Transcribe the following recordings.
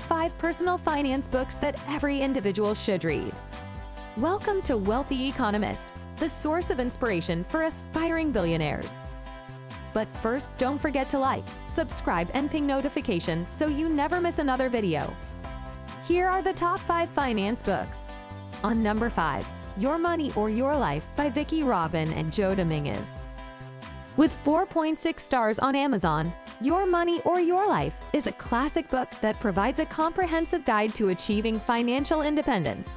5 personal finance books that every individual should read. Welcome to Wealthy Economist, the source of inspiration for aspiring billionaires. But first, don't forget to like, subscribe, and ping notification so you never miss another video. Here are the top 5 finance books. On number 5, Your Money or Your Life by Vicki and Joe Dominguez. With 4.6 stars on Amazon, Your Money or Your Life is a classic book that provides a comprehensive guide to achieving financial independence.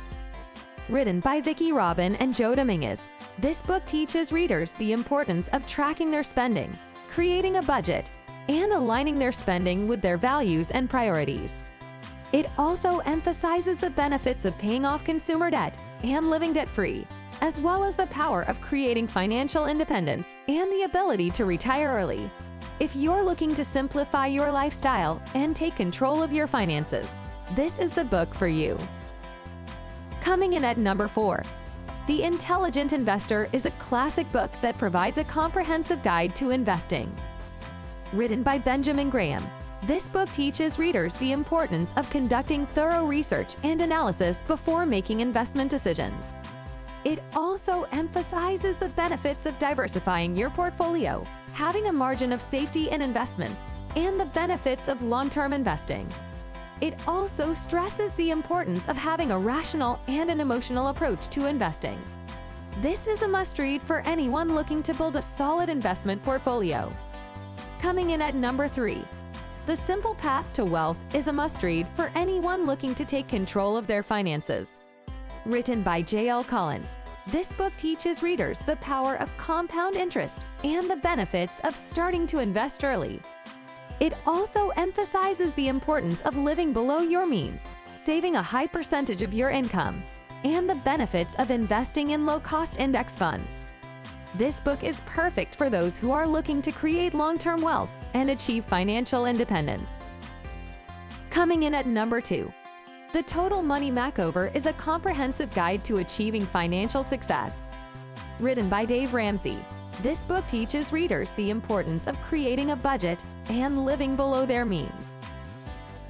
Written by Vicki and Joe Dominguez, this book teaches readers the importance of tracking their spending, creating a budget, and aligning their spending with their values and priorities. It also emphasizes the benefits of paying off consumer debt and living debt-free, as well as the power of creating financial independence and the ability to retire early. If you're looking to simplify your lifestyle and take control of your finances, this is the book for you. Coming in at number 4, The Intelligent Investor is a classic book that provides a comprehensive guide to investing. Written by Benjamin Graham, this book teaches readers the importance of conducting thorough research and analysis before making investment decisions. It also emphasizes the benefits of diversifying your portfolio, having a margin of safety in investments, and the benefits of long-term investing. It also stresses the importance of having a rational and an emotional approach to investing. This is a must-read for anyone looking to build a solid investment portfolio. Coming in at number 3, The Simple Path to Wealth is a must-read for anyone looking to take control of their finances. Written by J.L. Collins, this book teaches readers the power of compound interest and the benefits of starting to invest early. It also emphasizes the importance of living below your means, saving a high percentage of your income, and the benefits of investing in low-cost index funds. This book is perfect for those who are looking to create long-term wealth and achieve financial independence. Coming in at number 2, The Total Money Makeover is a comprehensive guide to achieving financial success. Written by Ramsey, this book teaches readers the importance of creating a budget and living below their means.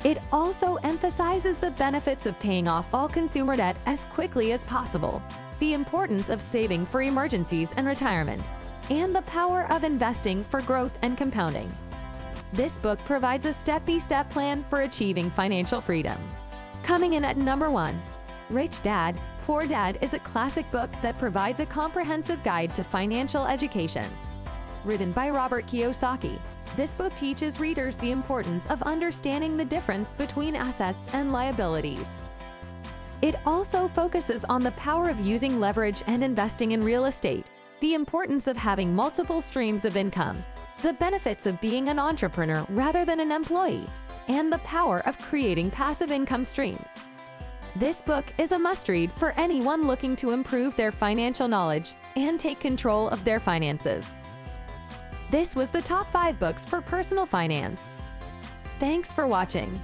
It also emphasizes the benefits of paying off all consumer debt as quickly as possible, the importance of saving for emergencies and retirement, and the power of investing for growth and compounding. This book provides a step-by-step plan for achieving financial freedom. Coming in at number 1, Rich Dad, Poor Dad is a classic book that provides a comprehensive guide to financial education. Written by Kiyosaki, this book teaches readers the importance of understanding the difference between assets and liabilities. It also focuses on the power of using leverage and investing in real estate, the importance of having multiple streams of income, the benefits of being an entrepreneur rather than an employee, and the power of creating passive income streams. This book is a must-read for anyone looking to improve their financial knowledge and take control of their finances. This was the top 5 books for personal finance. Thanks for watching.